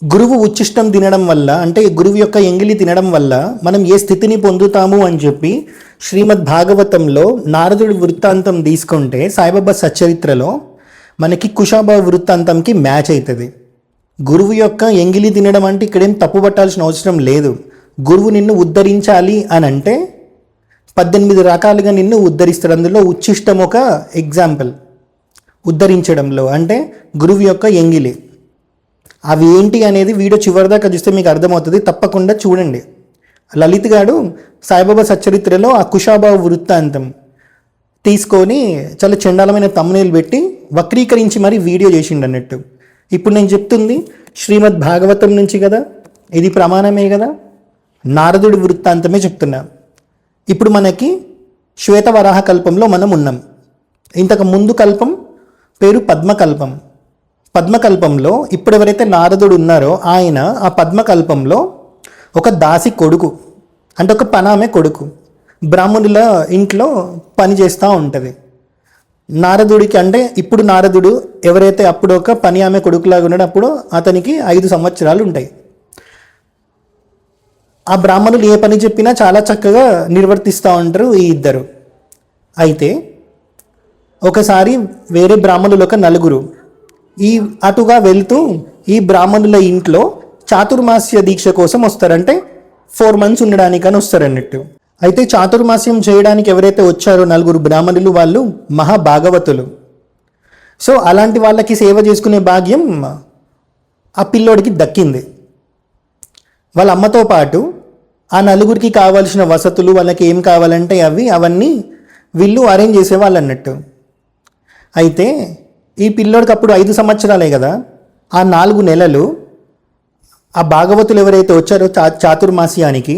గురువు ఉచ్ఛిష్టం తినడం వల్ల, అంటే గురువు యొక్క ఎంగిలి తినడం వల్ల మనం ఏ స్థితిని పొందుతాము అని చెప్పి శ్రీమద్ భాగవతంలో నారదుడి వృత్తాంతం తీసుకుంటే సాయిబాబా సచ్చరిత్రలో మనకి కుషాబా వృత్తాంతంకి మ్యాచ్ అవుతుంది. గురువు యొక్క ఎంగిలి తినడం అంటే ఇక్కడేం తప్పు పట్టాల్సిన అవసరం లేదు. గురువు నిన్ను ఉద్ధరించాలి అని అంటే 18 రకాలుగా నిన్ను ఉద్ధరిస్తాడు. అందులో ఉచ్ఛిష్టం ఒక ఎగ్జాంపుల్ ఉద్ధరించడంలో, అంటే గురువు యొక్క ఎంగిలి. అవి ఏంటి అనేది వీడియో చివరిదాకా చూస్తే మీకు అర్థమవుతుంది, తప్పకుండా చూడండి. లలిత్ గారు సాయిబాబా సచ్చరిత్రలో ఆ కుషాబా వృత్తాంతం తీసుకొని చాలా చండాలమైన తమ్మునేలు పెట్టి వక్రీకరించి మరీ వీడియో చేసిండు అన్నట్టు. ఇప్పుడు నేను చెప్తుంది శ్రీమద్ భాగవతం నుంచి కదా, ఇది ప్రమాణమే కదా, నారదుడి వృత్తాంతమే చెప్తున్నా. ఇప్పుడు మనకి శ్వేతవరాహ కల్పంలో మనం ఉన్నాం. ఇంతకు ముందు కల్పం పేరు పద్మకల్పం. పద్మకల్పంలో ఇప్పుడు ఎవరైతే నారదుడు ఉన్నారో ఆయన ఆ పద్మకల్పంలో ఒక దాసి కొడుకు, అంటే ఒక పనామె కొడుకు, బ్రాహ్మణుల ఇంట్లో పని చేస్తూ ఉంటుంది. నారదుడికి అంటే ఇప్పుడు నారదుడు ఎవరైతే అప్పుడు ఒక పని ఆమె కొడుకులాగా ఉన్నాడో అప్పుడు అతనికి 5 సంవత్సరాలు ఉంటాయి. ఆ బ్రాహ్మణులు ఏ పని చెప్పినా చాలా చక్కగా నిర్వర్తిస్తూ ఉంటారు ఈ ఇద్దరు. అయితే ఒకసారి వేరే బ్రాహ్మణులు ఒక నలుగురు అటుగా వెళ్తూ ఈ బ్రాహ్మణుల ఇంట్లో చాతుర్మాస్య దీక్ష కోసం వస్తారంటే 4 months ఉండడానికని వస్తారన్నట్టు. అయితే చాతుర్మాస్యం చేయడానికి ఎవరైతే వచ్చారో నలుగురు బ్రాహ్మణులు వాళ్ళు మహాభాగవతులు. సో అలాంటి వాళ్ళకి సేవ చేసుకునే భాగ్యం ఆ పిల్లోడికి దక్కింది. వాళ్ళ అమ్మతో పాటు ఆ నలుగురికి కావాల్సిన వసతులు, వాళ్ళకి ఏం కావాలంటే అవన్నీ వీళ్ళు అరేంజ్ చేసేవాళ్ళు అన్నట్టు. అయితే ఈ పిల్లోడికి అప్పుడు 5 సంవత్సరాలే కదా, ఆ 4 నెలలు ఆ భాగవతులు ఎవరైతే వచ్చారో చాతుర్మాస్యానికి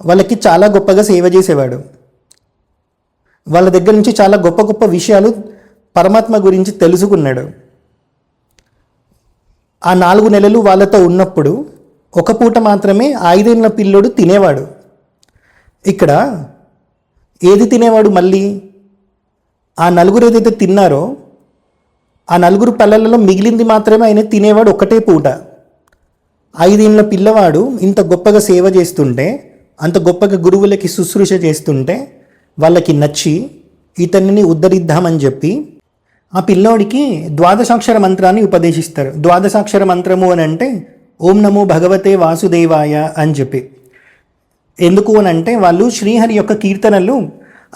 వాళ్ళకి చాలా గొప్పగా సేవ చేసేవాడు. వాళ్ళ దగ్గర నుంచి చాలా గొప్ప గొప్ప విషయాలు పరమాత్మ గురించి తెలుసుకున్నాడు. ఆ 4 నెలలు వాళ్ళతో ఉన్నప్పుడు ఒక పూట మాత్రమే 5 ఏళ్ల పిల్లోడు తినేవాడు. ఇక్కడ ఏది తినేవాడు? మళ్ళీ ఆ నలుగురు ఏదైతే తిన్నారో ఆ 4 పళ్ళలలో మిగిలింది మాత్రమే ఆయన తినేవాడు ఒకటే పూట. 5 ఏళ్ల పిల్లవాడు ఇంత గొప్పగా సేవ చేస్తుంటే, అంత గొప్పగా గురువులకి శుశ్రూష చేస్తుంటే వాళ్ళకి నచ్చి ఇతన్ని ఉద్ధరిద్దామని చెప్పి ఆ పిల్లోడికి ద్వాదశాక్షర మంత్రాన్ని ఉపదేశిస్తారు. ద్వాదశాక్షర మంత్రము అని అంటే ఓం నమో భగవతే వాసుదేవాయ అని చెప్పి. ఎందుకు అని అంటే వాళ్ళు శ్రీహరి యొక్క కీర్తనలు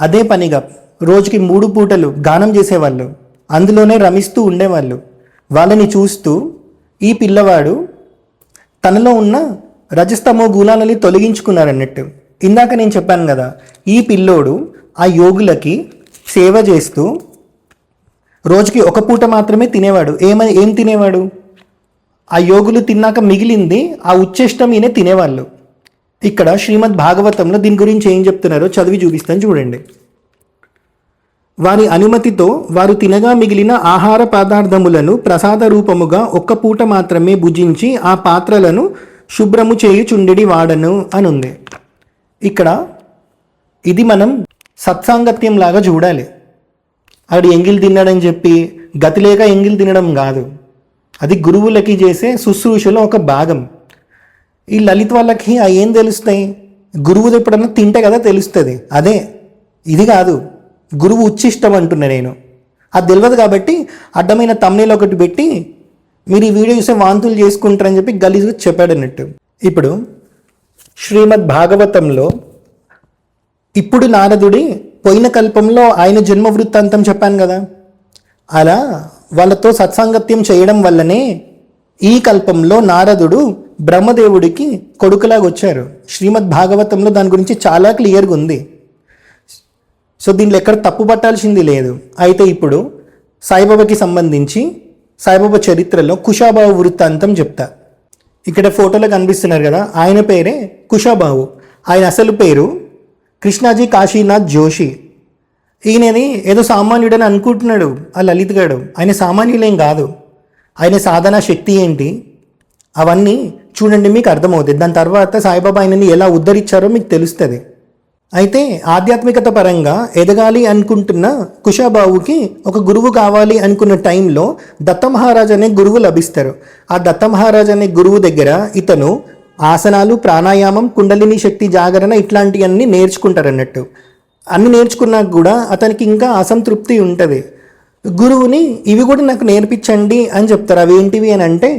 అదే పనిగా రోజుకి 3 పూటలు గానం చేసేవాళ్ళు, అందులోనే రమిస్తూ ఉండేవాళ్ళు. వాళ్ళని చూస్తూ ఈ పిల్లవాడు తనలో ఉన్న రజస్తమో గుణాలని తొలగించుకున్నారన్నట్టు. ఇందాక నేను చెప్పాను కదా, ఈ పిల్లోడు ఆ యోగులకి సేవ చేస్తూ రోజుకి ఒక పూట మాత్రమే తినేవాడు. ఏం తినేవాడు? ఆ యోగులు తిన్నాక మిగిలింది ఆ ఉచ్ఛిష్టం ఈయన తినేవాళ్ళు. ఇక్కడ శ్రీమద్ భాగవతంలో దీని గురించి ఏం చెప్తున్నారో చదివి చూపిస్తాను చూడండి. వారి అనుమతితో వారు తినగా మిగిలిన ఆహార పదార్థములను ప్రసాద రూపముగా ఒక్క పూట మాత్రమే భుజించి ఆ పాత్రలను శుభ్రము చేయుచుండెడి వాడను అని ఉంది. ఇక్కడ ఇది మనం సత్సాంగత్యం లాగా చూడాలి. ఆడు ఎంగిల్ తిన్నాడని చెప్పి గతిలేక ఎంగిల్ తినడం కాదు, అది గురువులకి చేసే శుశ్రూషలో ఒక భాగం. ఈ లలిత్ వాళ్ళకి ఏం తెలుస్తాయి? గురువుది ఎప్పుడన్నా తింటే కదా తెలుస్తుంది. అదే ఇది కాదు, గురువు ఉచ్ఛిష్టం అంటున్నా నేను. అది తెలియదు కాబట్టి అడ్డమైన తమ్నేల్ ఒకటి పెట్టి మీరు ఈ వీడియో చూసే వాంతులు చేసుకుంటారని చెప్పి గలీజ్గా చెప్పాడు అన్నట్టు. ఇప్పుడు శ్రీమద్ భాగవతంలో ఇప్పుడు నారదుడి పోయిన కల్పంలో ఆయన జన్మ వృత్తాంతం చెప్పాను కదా, అలా వాళ్ళతో సత్సాంగత్యం చేయడం వల్లనే ఈ కల్పంలో నారదుడు బ్రహ్మదేవుడికి కొడుకులాగా వచ్చారు. శ్రీమద్ భాగవతంలో దాని గురించి చాలా క్లియర్గా ఉంది. సో దీనిలో ఎక్కడ తప్పు పట్టాల్సింది లేదు. అయితే ఇప్పుడు సాయిబాబాకి సంబంధించి సాయిబాబా చరిత్రలో కుషాబావు వృత్తాంతం చెప్తా. ఇక్కడ ఫోటోలో కనిపిస్తున్నారు కదా, ఆయన పేరే కుషాబావు. ఆయన అసలు పేరు కృష్ణాజీ కాశీనాథ్ జోషి. ఈయనని ఏదో సామాన్యుడని అనుకుంటున్నాడు ఆ లలిత్ గాడు. ఆయన సామాన్యులేం కాదు. ఆయన సాధన శక్తి ఏంటి అవన్నీ చూడండి, మీకు అర్థమవుతుంది. దాని తర్వాత సాయిబాబా ఆయనని ఎలా ఉద్ధరించారో మీకు తెలుస్తుంది. అయితే ఆధ్యాత్మికత పరంగా ఎదగాలి అనుకుంటున్న కుషాబావుకి, ఎదగాలి అనుకుంటున్న కుషాబావుకి ఒక గురువు కావాలి అనుకున్న టైంలో దత్తమహారాజ్ అనే గురువు లభిస్తారు. ఆ దత్తమహారాజ్ అనే గురువు దగ్గర ఇతను ఆసనాలు, ప్రాణాయామం, కుండలిని శక్తి జాగరణ ఇట్లాంటివన్నీ నేర్చుకుంటారన్నట్టు. అన్ని నేర్చుకున్నాక కూడా అతనికి ఇంకా అసంతృప్తి ఉంటుంది. గురువుని ఇవి కూడా నాకు నేర్పించండి అని చెప్తారు. అవి ఏంటివి అని అంటే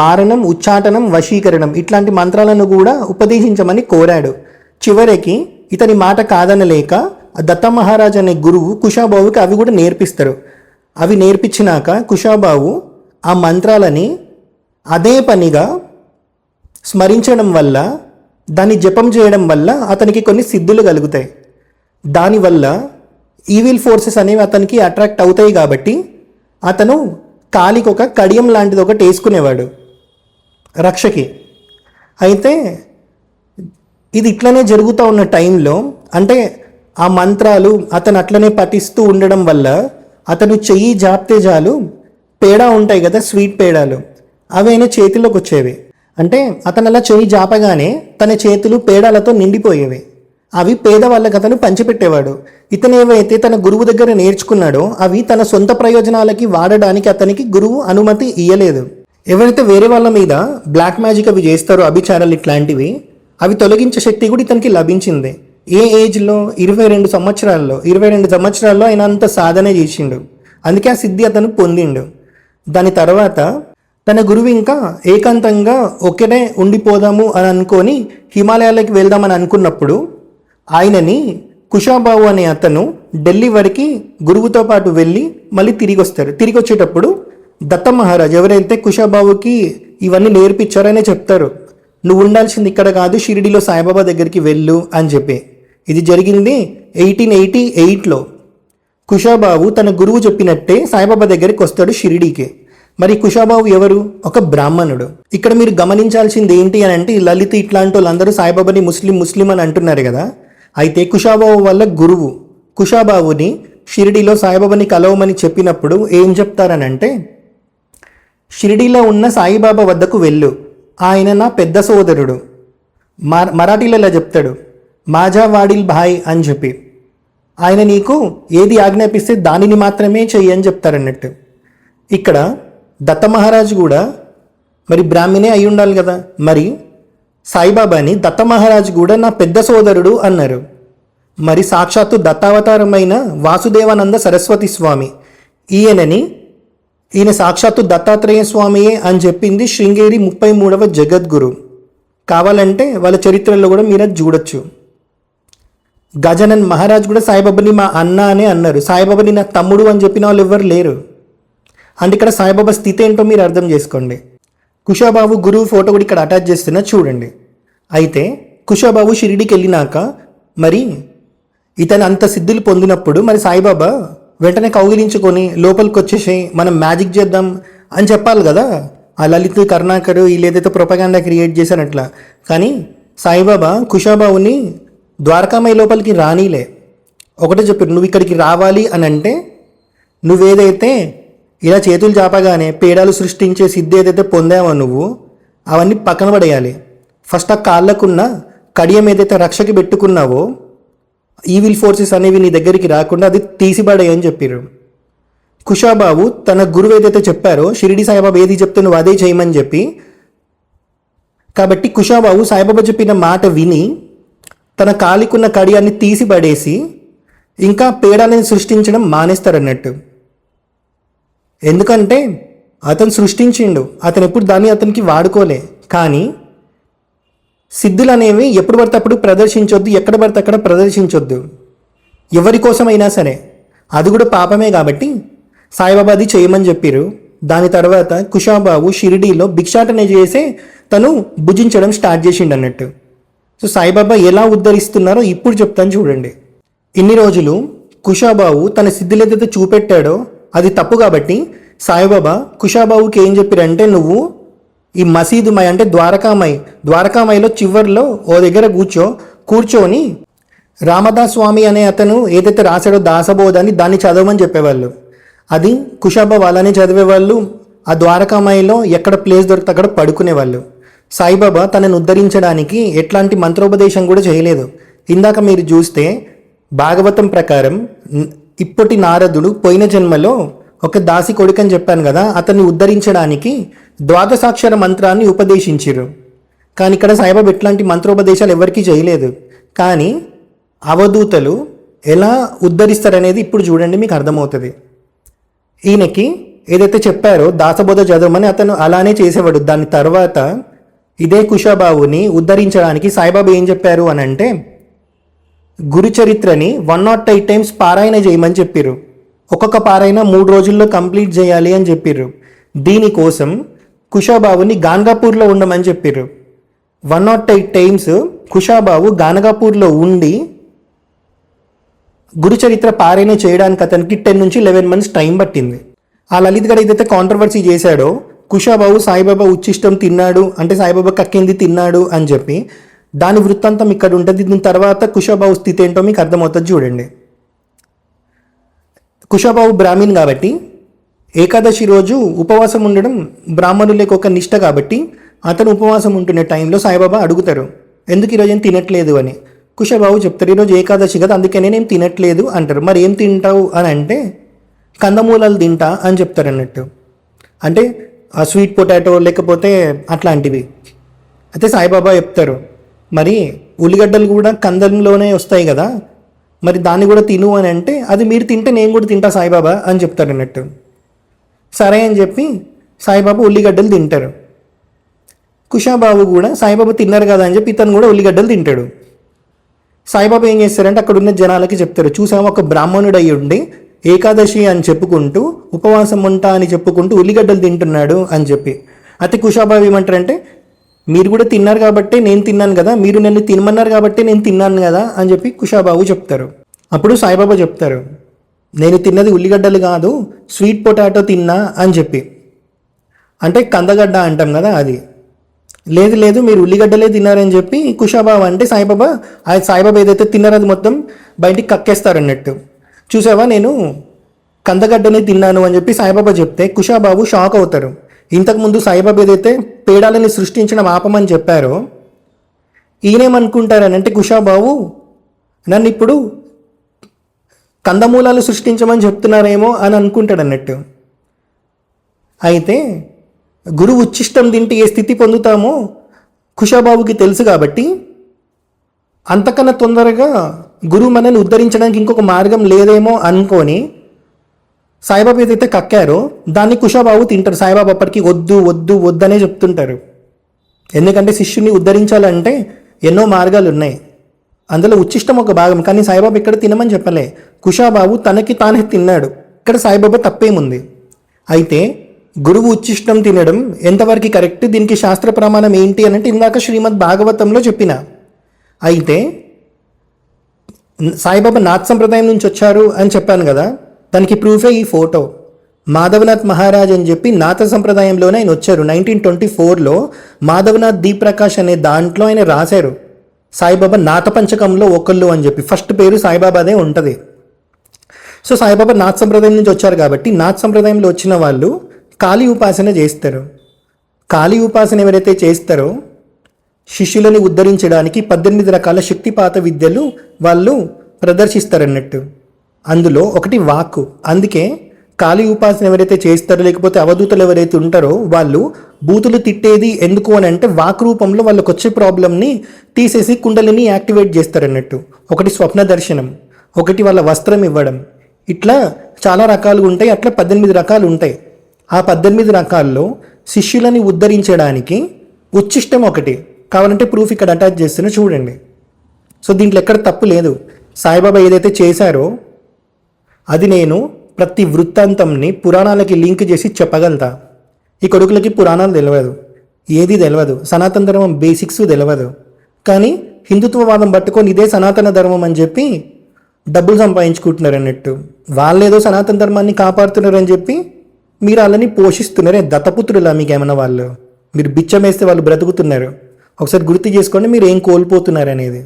మారణం, ఉచ్చాటనం, వశీకరణం ఇట్లాంటి మంత్రాలను కూడా ఉపదేశించమని కోరాడు. చివరికి ఇతని మాట కాదనలేక దత్తమహారాజ్ అనే గురువు కుషాబావుకి అవి కూడా నేర్పిస్తారు. అవి నేర్పించినాక కుషాబావు ఆ మంత్రాలని అదే పనిగా స్మరించడం వల్ల, దాన్ని జపం చేయడం వల్ల అతనికి కొన్ని సిద్ధులు కలుగుతాయి. దానివల్ల ఈవిల్ ఫోర్సెస్ అనేవి అతనికి అట్రాక్ట్ అవుతాయి. కాబట్టి అతను కాలికి ఒక కడియం లాంటిది ఒకటి వేసుకునేవాడు రక్షకి. అయితే ఇది ఇట్లనే జరుగుతూ ఉన్న టైంలో, అంటే ఆ మంత్రాలు అతను అట్లనే పఠిస్తూ ఉండడం వల్ల అతను చెయ్యి జాప్తే చాలు పేడా ఉంటాయి కదా, స్వీట్ పేడాలు, అవి ఆయన చేతిలోకి వచ్చేవి. అంటే అతను అలా చెయ్యి జాపగానే తన చేతులు పేడాలతో నిండిపోయేవి. అవి పేదవాళ్ళకి అతను పంచిపెట్టేవాడు. ఇతను ఏవైతే తన గురువు దగ్గర నేర్చుకున్నాడో అవి తన సొంత ప్రయోజనాలకి వాడడానికి అతనికి గురువు అనుమతి ఇయ్యలేదు. ఎవరైతే వేరే వాళ్ళ మీద బ్లాక్ మ్యాజిక్ అవి చేస్తారో, అభిచారాలు ఇట్లాంటివి, అవి తొలగించే శక్తి కూడా ఇతనికి లభించింది. ఏ ఏజ్లో? 22 సంవత్సరాల్లో. 22 సంవత్సరాల్లో ఆయన అంత సాధన చేసిండు. అందుకే ఆ సిద్ధి అతను పొందిండు. దాని తర్వాత తన గురువు ఇంకా ఏకాంతంగా ఒక్కడే ఉండిపోదాము అని అనుకొని హిమాలయాలకి వెళ్దామని అనుకున్నప్పుడు ఆయనని కుషాబావు అనే అతను ఢిల్లీ వరకు గురువుతో పాటు వెళ్ళి మళ్ళీ తిరిగి వస్తారు. తిరిగి వచ్చేటప్పుడు దత్త మహారాజ్ ఎవరైతే కుషాబావుకి ఇవన్నీ నేర్పించారనే చెప్తారు, నువ్వు ఉండాల్సింది ఇక్కడ కాదు, షిరిడిలో సాయిబాబా దగ్గరికి వెళ్ళు అని చెప్పి. ఇది జరిగింది 1888లో. కుషాబావు తన గురువు చెప్పినట్టే సాయిబాబా దగ్గరికి వస్తాడు షిరిడీకి. మరి కుషాబావు ఎవరు? ఒక బ్రాహ్మణుడు. ఇక్కడ మీరు గమనించాల్సింది ఏంటి అని అంటే, లలిత ఇట్లాంటి వాళ్ళందరూ సాయిబాబాని ముస్లిం అని అంటున్నారు కదా. అయితే కుషాబావు వల్ల గురువు కుషాబావుని షిరిడీలో సాయిబాబాని కలవమని చెప్పినప్పుడు ఏం చెప్తారనంటే, షిరిడీలో ఉన్న సాయిబాబా వద్దకు వెళ్ళు, ఆయన నా పెద్ద సోదరుడు. మరాఠీలో ఇలా చెప్తాడు, మాజా వాడిల్ భాయ్ అని చెప్పి. ఆయన నీకు ఏది ఆజ్ఞాపిస్తే దానిని మాత్రమే చెయ్యి అని చెప్తారన్నట్టు. ఇక్కడ దత్త మహారాజు కూడా మరి బ్రాహ్మణే అయి ఉండాలి కదా. మరి సాయిబాబాని దత్త మహారాజు కూడా నా పెద్ద సోదరుడు అన్నారు. మరి సాక్షాత్తు దత్తావతారమైన వాసుదేవానంద సరస్వతి స్వామి ఈయన సాక్షాత్తు దత్తాత్రేయ స్వామియే అని చెప్పింది శృంగేరి 33వ జగద్గురు. కావాలంటే వాళ్ళ చరిత్రలో కూడా మీరు అది చూడొచ్చు. గజానన్ మహారాజ్ కూడా సాయిబాబాని మా అన్న అనే అన్నారు. సాయిబాబాని నా తమ్ముడు అని చెప్పిన వాళ్ళు ఎవరు లేరు. అంటే ఇక్కడ సాయిబాబా స్థితి ఏంటో మీరు అర్థం చేసుకోండి. కుషాబాబు గురువు ఫోటో కూడా ఇక్కడ అటాచ్ చేస్తున్నా చూడండి. అయితే కుషాబాబు షిరిడీకి వెళ్ళినాక మరి ఇతను అంత సిద్ధులు పొందినప్పుడు మరి సాయిబాబా వెంటనే కౌగిలించుకొని లోపలికి వచ్చేసి మనం మ్యాజిక్ చేద్దాం అని చెప్పాలి కదా. ఆ లలిత్ కరుణాకర్ వీళ్ళు ఏదైతే ప్రొపగాండా క్రియేట్ చేశారట్లా. కానీ సాయిబాబా కుషాబాబుని ద్వారకామయ్య లోపలికి రానీలే. ఒకటే చెప్పారు, నువ్వు ఇక్కడికి రావాలి అని అంటే నువ్వేదైతే ఇలా చేతులు చాపగానే పేడాలు సృష్టించే సిద్ధి ఏదైతే పొందావో నువ్వు అవన్నీ పక్కన పడేయాలి. ఫస్ట్ ఆ కాళ్ళకున్న కడియం ఏదైతే రక్షకి పెట్టుకున్నావో ఈవిల్ ఫోర్సెస్ అనేవి నీ దగ్గరికి రాకుండా అది తీసిపడేయని చెప్పారు. కుషాబాబు తన గురువు ఏదైతే చెప్పారో షిరిడి సాయిబాబా ఏది చెప్తే నువ్వు అదే చేయమని చెప్పి, కాబట్టి కుషాబాబు సాయిబాబా చెప్పిన మాట విని తన కాలికున్న కడియాన్ని తీసి పడేసి ఇంకా పేడాలని సృష్టించడం మానేస్తారన్నట్టు. ఎందుకంటే అతను సృష్టించిండు, అతను ఎప్పుడు దాన్ని అతనికి వాడుకోలే. కానీ సిద్ధులు అనేవి ఎప్పుడు పడితే అప్పుడు ప్రదర్శించొద్దు, ఎక్కడ పడితే అక్కడ ప్రదర్శించొద్దు, ఎవరి కోసమైనా సరే. అది కూడా పాపమే. కాబట్టి సాయిబాబా అది చేయమని చెప్పారు. దాని తర్వాత కుషాబాబు షిరిడీలో భిక్షాటన చేసే తను భుజించడం స్టార్ట్ చేసిండు అన్నట్టు. సో సాయిబాబా ఎలా ఉద్ధరిస్తున్నారో ఇప్పుడు చెప్తాను చూడండి. ఇన్ని రోజులు కుషాబాబు తన సిద్ధులు ఏదైతే చూపెట్టాడో అది తప్పు. కాబట్టి సాయిబాబా కుషాబాబుకి ఏం చెప్పారంటే, నువ్వు ఈ మసీదు మై అంటే ద్వారకామయ్యలో చివర్లో ఓ దగ్గర కూర్చొని రామదాస్ స్వామి అనే అతను ఏదైతే రాశాడో దాసబోధని దాన్ని చదవమని చెప్పేవాళ్ళు. అది కుషాబాబు అలానే చదివేవాళ్ళు. ఆ ద్వారకామయ్యలో ఎక్కడ ప్లేస్ దొరికితే అక్కడ పడుకునేవాళ్ళు. సాయిబాబా తనను ఉద్ధరించడానికి ఎట్లాంటి మంత్రోపదేశం కూడా చేయలేదు. ఇందాక మీరు చూస్తే భాగవతం ప్రకారం ఇప్పటి నారదుడు పోయిన జన్మలో ఒక దాసి కొడుకని చెప్పాను కదా, అతన్ని ఉద్ధరించడానికి ద్వాదశాక్షర మంత్రాన్ని ఉపదేశించారు. కానీ ఇక్కడ సాయిబాబా ఎట్లాంటి మంత్రోపదేశాలు ఎవరికీ చేయలేదు. కానీ అవధూతలు ఎలా ఉద్ధరిస్తారనేది ఇప్పుడు చూడండి, మీకు అర్థమవుతుంది. ఈయనకి ఏదైతే చెప్పారో దాసబోధ చదవమని అతను అలానే చేసేవాడు. దాని తర్వాత ఇదే కుషాబావుని ఉద్ధరించడానికి సాయిబాబా ఏం చెప్పారు అని అంటే, గురు చరిత్రని 108 టైమ్స్ పారాయణ చేయమని చెప్పారు. ఒక్కొక్క పారాయణ 3 రోజుల్లో కంప్లీట్ చేయాలి అని చెప్పారు. దీనికోసం కుషాబావుని గాన్గాపూర్లో ఉండమని చెప్పారు. 108 టైమ్స్ కుషాబావు గానగాపూర్లో ఉండి గురుచరిత్ర పారాయణ చేయడానికి అతనికి 10 నుంచి 11 మంత్స్ టైం పట్టింది. ఆ లలిత్ గడ ఏదైతే కాంట్రవర్సీ చేశాడో, కుషాబావు సాయిబాబా ఉచ్చిష్టం తిన్నాడు అంటే సాయిబాబా కక్కింది తిన్నాడు అని చెప్పి, దాని వృత్తాంతం ఇక్కడ ఉంటుంది. దీని తర్వాత కుషాబావు స్థితి ఏంటో మీకు అర్థమవుతుంది చూడండి. కుషాబావు బ్రాహ్మణ్ కాబట్టి ఏకాదశి రోజు ఉపవాసం ఉండడం బ్రాహ్మణులకు ఒక నిష్ట కాబట్టి అతను ఉపవాసం ఉంటున్న టైంలో సాయిబాబా అడుగుతారు, ఎందుకు ఈరోజు ఏం తినట్లేదు అని. కుషాబావు చెప్తారు, ఈరోజు ఏకాదశి కదా అందుకనే నేను తినట్లేదు అంటారు. మరి ఏం తింటావు అని అంటే, కందమూలాలు తింటా అని చెప్తారు అన్నట్టు. అంటే ఆ స్వీట్ పొటాటో లేకపోతే అట్లాంటివి. అయితే సాయిబాబా చెప్తారు, మరి ఉల్లిగడ్డలు కూడా కందంలోనే వస్తాయి కదా, మరి దాన్ని కూడా తిను అని అంటే, అది మీరు తింటే నేను కూడా తింటా సాయిబాబా అని చెప్తారు అన్నట్టు. సరే అని చెప్పి సాయిబాబా ఉల్లిగడ్డలు తింటారు. కుషాబాబు కూడా సాయిబాబా తిన్నారు కదా అని చెప్పి ఇతను కూడా ఉల్లిగడ్డలు తింటాడు. సాయిబాబా ఏం చేస్తారంటే అక్కడ ఉన్న జనాలకి చెప్తారు, చూసాము ఒక బ్రాహ్మణుడు అయ్యి ఉండి ఏకాదశి అని చెప్పుకుంటూ ఉపవాసం ఉంటా అని చెప్పుకుంటూ ఉల్లిగడ్డలు తింటున్నాడు అని చెప్పి. అయితే కుషాబాబు ఏమంటారంటే, మీరు కూడా తిన్నారు కాబట్టి నేను తిన్నాను కదా, మీరు నన్ను తినమన్నారు కాబట్టి నేను తిన్నాను కదా అని చెప్పి కుషాబాబు చెప్తారు. అప్పుడు సాయిబాబా చెప్తారు, నేను తిన్నది ఉల్లిగడ్డలు కాదు స్వీట్ పొటాటో తిన్నా అని చెప్పి. అంటే కందగడ్డ అంటాం కదా అది. లేదు లేదు మీరు ఉల్లిగడ్డలే తిన్నారని చెప్పి కుషాబాబా అంటే సాయిబాబా ఏదైతే తిన్నారో అది మొత్తం బయటికి కక్కేస్తారన్నట్టు. చూసావా నేను కందగడ్డనే తిన్నాను అని చెప్పి సాయిబాబా చెప్తే కుషాబాబు షాక్ అవుతారు. ఇంతకుముందు సాయిబాబా ఏదైతే పేడాలని సృష్టించడం ఆపమని చెప్పారో, ఈయనేమనుకుంటారని అంటే కుషాబాబు నన్ను ఇప్పుడు కందమూలాలు సృష్టించమని చెప్తున్నారేమో అని అనుకుంటాడు అన్నట్టు. అయితే గురువు ఉచ్చిష్టం తింటే ఏ స్థితి పొందుతామో కుషాబాబుకి తెలుసు కాబట్టి అంతకన్నా తొందరగా గురువు మనల్ని ఉద్ధరించడానికి ఇంకొక మార్గం లేదేమో అనుకొని సాయిబాబా ఏదైతే కక్కారో దాన్ని కుషాబాబు తింటారు. సాయిబాబా అప్పటికి వద్దు వద్దు వద్దనే చెప్తుంటారు. ఎందుకంటే శిష్యుని ఉద్ధరించాలంటే ఎన్నో మార్గాలు ఉన్నాయి, అందులో ఉచ్చిష్టం ఒక భాగం. కానీ సాయిబాబా ఇక్కడ తినమని చెప్పలే, కుషాబాబు తనకి తానే తిన్నాడు. ఇక్కడ సాయిబాబా తప్పేముంది? అయితే గురువు ఉచ్చిష్టం తినడం ఎంతవరకు కరెక్ట్, దీనికి శాస్త్ర ప్రమాణం ఏంటి అని అంటే ఇందాక శ్రీమద్ భాగవతంలో చెప్పిన. అయితే సాయిబాబా నాథ్ సంప్రదాయం నుంచి వచ్చారు అని చెప్పాను కదా, దానికి ప్రూఫే ఈ ఫోటో. మాధవనాథ్ మహారాజ్ అని చెప్పి నాథ సంప్రదాయంలోనే ఆయన వచ్చారు. 1924లో మాధవనాథ్ దీప్ ప్రకాష్ అనే దాంట్లో ఆయన రాశారు, సాయిబాబా నాథ పంచకంలో ఒకళ్ళు అని చెప్పి. ఫస్ట్ పేరు సాయిబాబాదే ఉంటుంది. సో సాయిబాబా నాథ్ సంప్రదాయం నుంచి వచ్చారు కాబట్టి నాథ్ సంప్రదాయంలో వచ్చిన వాళ్ళు కాళీ ఉపాసన చేస్తారు. కాళీ ఉపాసన ఎవరైతే చేస్తారో శిష్యులని ఉద్ధరించడానికి 18 రకాల శక్తిపాత విద్యలు వాళ్ళు ప్రదర్శిస్తారన్నట్టు. అందులో ఒకటి వాక్కు. అందుకే కాళీ ఉపాసన ఎవరైతే చేస్తారో లేకపోతే అవధూతలు ఎవరైతే ఉంటారో వాళ్ళు బూతులు తిట్టేది ఎందుకు అని అంటే వాక్ రూపంలో వాళ్ళకి వచ్చే ప్రాబ్లమ్ని తీసేసి కుండలిని యాక్టివేట్ చేస్తారన్నట్టు. ఒకటి స్వప్న దర్శనం, ఒకటి వాళ్ళ వస్త్రం ఇవ్వడం, ఇట్లా చాలా రకాలు ఉంటాయి. అట్లా 18 రకాలు ఉంటాయి. ఆ 18 రకాల్లో శిష్యులని ఉద్ధరించడానికి ఉచ్చిష్టం ఒకటి. కావాలంటే ప్రూఫ్ ఇక్కడ అటాచ్ చేస్తున్నా చూడండి. సో దీంట్లో ఎక్కడ తప్పు లేదు. సాయిబాబా ఏదైతే చేశారో అది నేను ప్రతి వృత్తాంతంని పురాణాలకి లింక్ చేసి చెప్పగలుగుతా. ఈ కొడుకులకి పురాణాలు తెలియదు, ఏది తెలియదు, సనాతన ధర్మం బేసిక్స్ తెలియదు. కానీ హిందుత్వవాదం పట్టుకొని ఇదే సనాతన ధర్మం అని చెప్పి డబ్బులు సంపాదించుకుంటున్నారు అన్నట్టు. వాళ్ళేదో సనాతన ధర్మాన్ని కాపాడుతున్నారని చెప్పి మీరు వాళ్ళని పోషిస్తున్నారే. దత్తపుత్రులా మీకేమన్నా వాళ్ళు? మీరు బిచ్చం వేస్తే వాళ్ళు బ్రతుకుతున్నారు. ఒకసారి గుర్తు చేసుకోండి మీరు ఏం కోల్పోతున్నారు అనేది.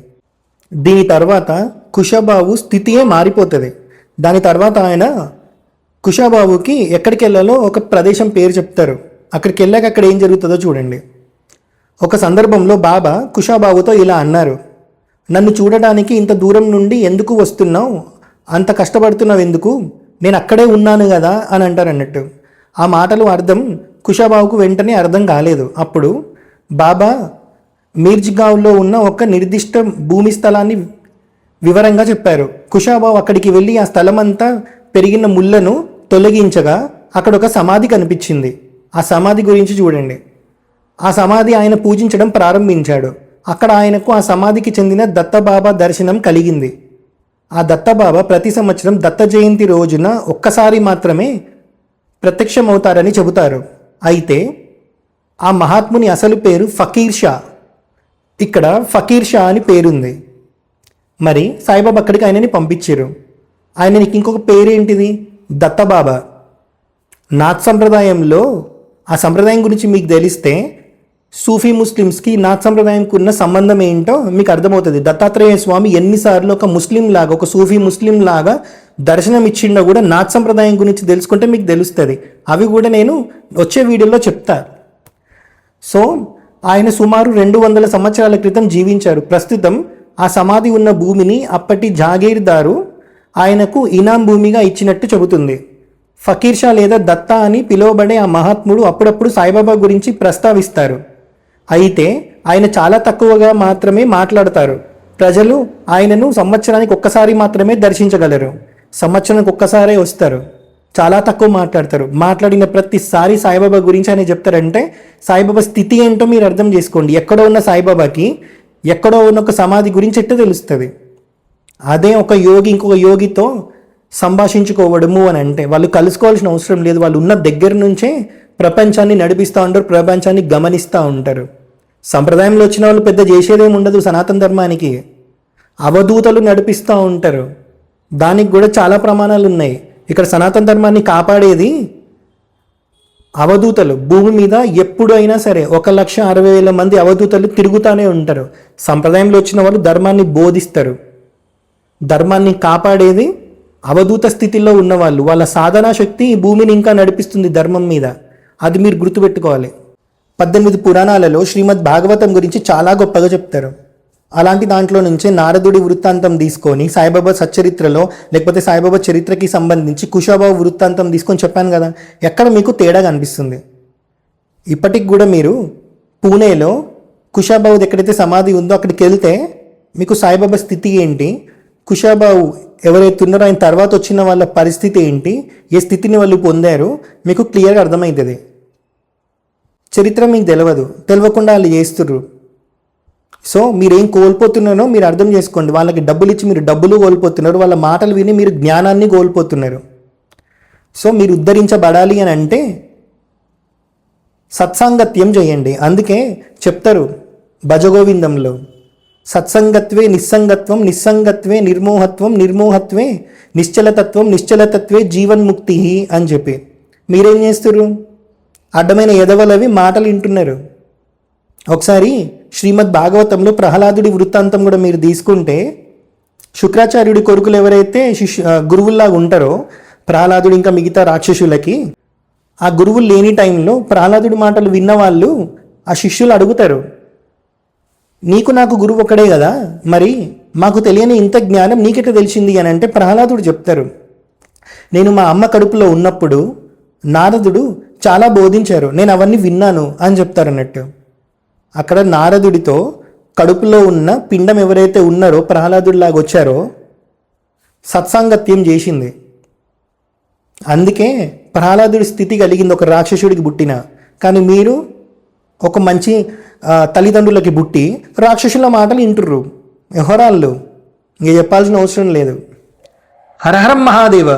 దీని తర్వాత కుషాబాబు స్థితియే మారిపోతుంది. దాని తర్వాత ఆయన కుషాబాబుకి ఎక్కడికి వెళ్ళాలో ఒక ప్రదేశం పేరు చెప్తారు. అక్కడికి వెళ్ళాక అక్కడ ఏం జరుగుతుందో చూడండి. ఒక సందర్భంలో బాబా కుషాబాబుతో ఇలా అన్నారు, నన్ను చూడడానికి ఇంత దూరం నుండి ఎందుకు వస్తున్నావు, అంత కష్టపడుతున్నావు ఎందుకు, నేను అక్కడే ఉన్నాను కదా అని అంటారు అన్నట్టు. ఆ మాటలు అర్థం కుషాబావుకు వెంటనే అర్థం కాలేదు. అప్పుడు బాబా మీర్జ్గావ్లో ఉన్న ఒక నిర్దిష్ట భూమి స్థలాన్ని వివరంగా చెప్పారు. కుషాబావు అక్కడికి వెళ్ళి ఆ స్థలమంతా పెరిగిన ముళ్ళను తొలగించగా అక్కడ ఒక సమాధి కనిపించింది. ఆ సమాధి గురించి చూడండి. ఆ సమాధి ఆయన పూజించడం ప్రారంభించాడు. అక్కడ ఆయనకు ఆ సమాధికి చెందిన దత్తబాబా దర్శనం కలిగింది. ఆ దత్తబాబా ప్రతి సంవత్సరం దత్త జయంతి రోజున ఒక్కసారి మాత్రమే ప్రత్యక్షమవుతారని చెబుతారు. అయితే ఆ మహాత్ముని అసలు పేరు ఫకీర్ షా. ఇక్కడ ఫకీర్ షా అని పేరుంది. మరి సాయిబాబా అక్కడికి ఆయనని పంపించారు. ఆయనకి ఇంకొక పేరేంటిది? దత్తబాబా. నాథ్ సంప్రదాయంలో ఆ సంప్రదాయం గురించి మీకు తెలిస్తే సూఫీ ముస్లిమ్స్కి నాథ్ సంప్రదాయంకి ఉన్న సంబంధం ఏంటో మీకు అర్థమవుతుంది. దత్తాత్రేయ స్వామి ఎన్నిసార్లు ఒక ముస్లిం లాగా, ఒక సూఫీ ముస్లిం లాగా దర్శనం ఇచ్చిండో కూడా నాథ్ సంప్రదాయం గురించి తెలుసుకుంటే మీకు తెలుస్తుంది. అవి కూడా నేను వచ్చే వీడియోలో చెప్తా. సో ఆయన సుమారు 200 సంవత్సరాల క్రితం జీవించారు. ప్రస్తుతం ఆ సమాధి ఉన్న భూమిని అప్పటి జాగీర్దారు ఆయనకు ఇనాం భూమిగా ఇచ్చినట్టు చెబుతుంది. ఫకీర్ షా లేదా దత్తా అని పిలువబడే ఆ మహాత్ముడు అప్పుడప్పుడు సాయిబాబా గురించి ప్రస్తావిస్తారు. అయితే ఆయన చాలా తక్కువగా మాత్రమే మాట్లాడతారు. ప్రజలు ఆయనను సంవత్సరానికి ఒక్కసారి మాత్రమే దర్శించగలరు. సంవత్సరానికి ఒక్కసారే వస్తారు. చాలా తక్కువ మాట్లాడతారు. మాట్లాడిన ప్రతిసారి సాయిబాబా గురించి ఆయన చెప్తారంటే సాయిబాబా స్థితి ఏంటో మీరు అర్థం చేసుకోండి. ఎక్కడో ఉన్న సాయిబాబాకి ఎక్కడో ఉన్న ఒక సమాధి గురించి ఎట్ట తెలుస్తుంది. అదే ఒక యోగి ఇంకొక యోగితో సంభాషించుకోవడము అని అంటే వాళ్ళు కలుసుకోవాల్సిన అవసరం లేదు. వాళ్ళు ఉన్న దగ్గర నుంచే ప్రపంచాన్ని నడిపిస్తూ ఉంటారు, ప్రపంచాన్ని గమనిస్తూ ఉంటారు. సంప్రదాయంలో వచ్చిన వాళ్ళు పెద్ద చేసేదేమి ఉండదు. సనాతన ధర్మానికి అవధూతలు నడిపిస్తూ ఉంటారు. దానికి కూడా చాలా ప్రమాణాలు ఉన్నాయి. ఇక్కడ సనాతన ధర్మాన్ని కాపాడేది అవధూతలు. భూమి మీద ఎప్పుడైనా సరే 1,60,000 మంది అవధూతలు తిరుగుతూనే ఉంటారు. సంప్రదాయంలో వచ్చిన వాళ్ళు ధర్మాన్ని బోధిస్తారు. ధర్మాన్ని కాపాడేది అవధూత స్థితిలో ఉన్నవాళ్ళు. వాళ్ళ సాధనా శక్తి ఈ భూమిని ఇంకా నడిపిస్తుంది ధర్మం మీద. అది మీరు గుర్తుపెట్టుకోవాలి. 18 పురాణాలలో శ్రీమద్ భాగవతం గురించి చాలా గొప్పగా చెప్తారు. అలాంటి దాంట్లో నుంచే నారదుడి వృత్తాంతం తీసుకొని సాయిబాబా సచ్చరిత్రలో లేకపోతే సాయిబాబా చరిత్రకి సంబంధించి కుషాబాబు వృత్తాంతం తీసుకొని చెప్పాను కదా, ఎక్కడ మీకు తేడా కనిపిస్తుంది. ఇప్పటికి కూడా మీరు పూణేలో కుషాబాబుది ఎక్కడైతే సమాధి ఉందో అక్కడికి వెళ్తే మీకు సాయిబాబా స్థితి ఏంటి, కుషాబాబు ఎవరైతే ఉన్నారో ఆయన తర్వాత వచ్చిన వాళ్ళ పరిస్థితి ఏంటి, ఏ స్థితిని వాళ్ళు పొందారు మీకు క్లియర్గా అర్థమవుతుంది. చరిత్ర మీకు తెలియకుండా వాళ్ళు చేస్తుర్రు. సో మీరేం కోల్పోతున్నారో మీరు అర్థం చేసుకోండి. వాళ్ళకి డబ్బులు ఇచ్చి మీరు డబ్బులు కోల్పోతున్నారు, వాళ్ళ మాటలు విని మీరు జ్ఞానాన్ని కోల్పోతున్నారు. సో మీరు ఉద్ధరించబడాలి అని అంటే సత్సాంగత్యం చేయండి. అందుకే చెప్తారు భజగోవిందంలో, సత్సంగత్వే నిస్సంగత్వం, నిస్సంగత్వే నిర్మోహత్వం, నిర్మోహత్వే నిశ్చలతత్వం, నిశ్చలతత్వే జీవన్ముక్తి అని చెప్పి. మీరేం చేస్తారు? అడ్డమైన ఎదవలవి మాటలు వింటున్నారు. ఒకసారి శ్రీమద్ భాగవతంలో ప్రహ్లాదుడి వృత్తాంతం కూడా మీరు తీసుకుంటే, శుక్రాచార్యుడి కొడుకులు ఎవరైతే గురువుల్లాగా ఉంటారో ప్రహ్లాదుడు ఇంకా మిగతా రాక్షసులకి, ఆ గురువులు లేని టైంలో ప్రహ్లాదుడి మాటలు విన్నవాళ్ళు ఆ శిష్యులు అడుగుతారు, నీకు నాకు గురువు ఒకడే కదా, మరి మాకు తెలియని ఇంత జ్ఞానం నీకెట్లా తెలిసింది అని అంటే ప్రహ్లాదుడు చెప్తారు, నేను మా అమ్మ కడుపులో ఉన్నప్పుడు నారదుడు చాలా బోధించారు, నేను అవన్నీ విన్నాను అని చెప్తారు అన్నట్టు. అక్కడ నారదుడితో కడుపులో ఉన్న పిండం ఎవరైతే ఉన్నారో ప్రహ్లాదుడిలాగా వచ్చారో సత్సాంగత్యం చేసింది. అందుకే ప్రహ్లాదుడి స్థితి కలిగింది ఒక రాక్షసుడికి పుట్టిన. కానీ మీరు ఒక మంచి తల్లిదండ్రులకి పుట్టి రాక్షసుల మాటలు వింటుర్రు. ఎవరాళ్ళు ఇంక చెప్పాల్సిన అవసరం లేదు. హరహరం మహాదేవ.